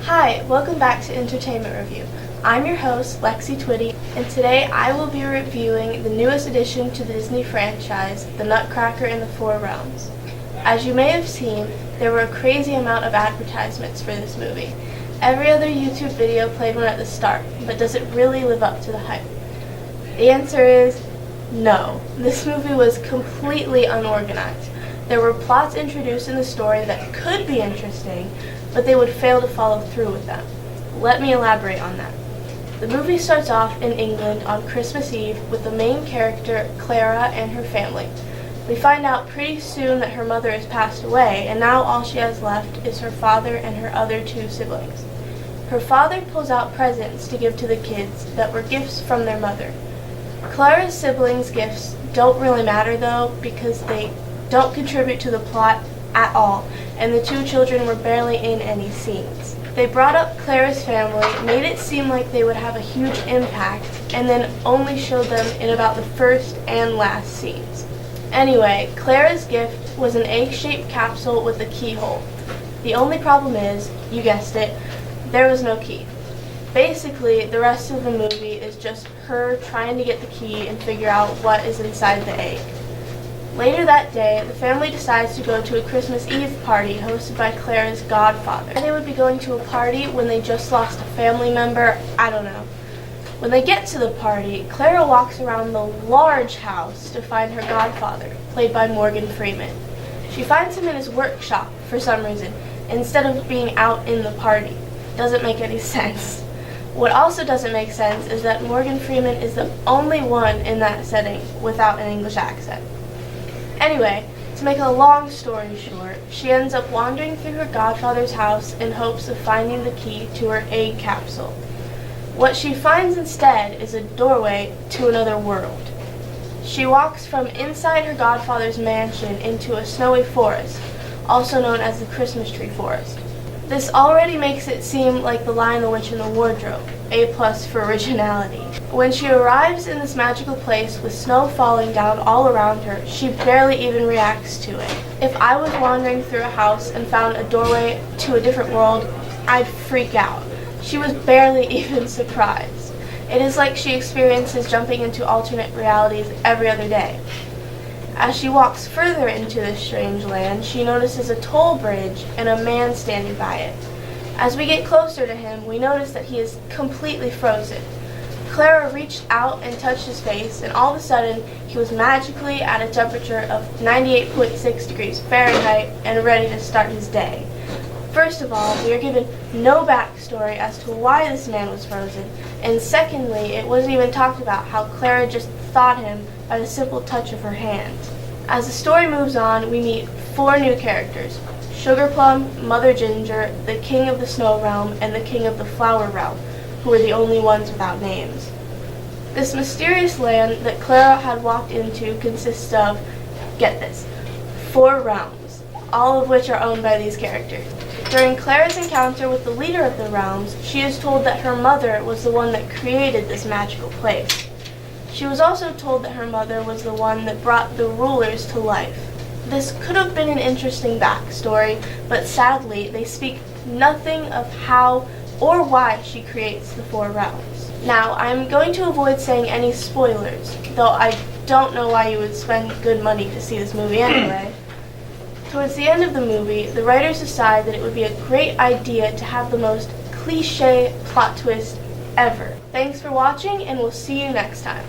Hi, welcome back to Entertainment Review. I'm your host, Lexi Twitty, and today I will be reviewing the newest addition to the Disney franchise, The Nutcracker in the Four Realms. As you may have seen, there were a crazy amount of advertisements for this movie. Every other YouTube video played one at the start, but does it really live up to the hype? The answer is no. This movie was completely unorganized. There were plots introduced in the story that could be interesting, but they would fail to follow through with them. Let me elaborate on that. The movie starts off in England on Christmas Eve with the main character, Clara, and her family. We find out pretty soon that her mother has passed away, and now all she has left is her father and her other two siblings. Her father pulls out presents to give to the kids that were gifts from their mother. Clara's siblings' gifts don't really matter though, because they don't contribute to the plot at all, and the two children were barely in any scenes. They brought up Clara's family, made it seem like they would have a huge impact, and then only showed them in about the first and last scenes. Anyway, Clara's gift was an egg-shaped capsule with a keyhole. The only problem is, you guessed it, there was no key. Basically, the rest of the movie is just her trying to get the key and figure out what is inside the egg. Later that day, the family decides to go to a Christmas Eve party hosted by Clara's godfather. They would be going to a party when they just lost a family member, I don't know. When they get to the party, Clara walks around the large house to find her godfather, played by Morgan Freeman. She finds him in his workshop for some reason, instead of being out in the party. Doesn't make any sense. What also doesn't make sense is that Morgan Freeman is the only one in that setting without an English accent. Anyway, to make a long story short, she ends up wandering through her godfather's house in hopes of finding the key to her egg capsule. What she finds instead is a doorway to another world. She walks from inside her godfather's mansion into a snowy forest, also known as the Christmas tree forest. This already makes it seem like The Lion, the Witch, and the Wardrobe, A+ for originality. When she arrives in this magical place with snow falling down all around her, she barely even reacts to it. If I was wandering through a house and found a doorway to a different world, I'd freak out. She was barely even surprised. It is like she experiences jumping into alternate realities every other day. As she walks further into this strange land, she notices a toll bridge and a man standing by it. As we get closer to him, we notice that he is completely frozen. Clara reached out and touched his face, and all of a sudden, he was magically at a temperature of 98.6 degrees Fahrenheit and ready to start his day. First of all, we are given no backstory as to why this man was frozen, and secondly, it wasn't even talked about how Clara just thawed him by the simple touch of her hand. As the story moves on, we meet four new characters: Sugar Plum, Mother Ginger, the King of the Snow Realm, and the King of the Flower Realm, who were the only ones without names. This mysterious land that Clara had walked into consists of, get this, 4 realms, all of which are owned by these characters. During Clara's encounter with the leader of the realms, she is told that her mother was the one that created this magical place. She was also told that her mother was the one that brought the rulers to life. This could have been an interesting backstory, but sadly, they speak nothing of how or why she creates the 4 realms. Now, I'm going to avoid saying any spoilers, though I don't know why you would spend good money to see this movie anyway. Towards the end of the movie, the writers decide that it would be a great idea to have the most cliché plot twist ever. Thanks for watching, and we'll see you next time.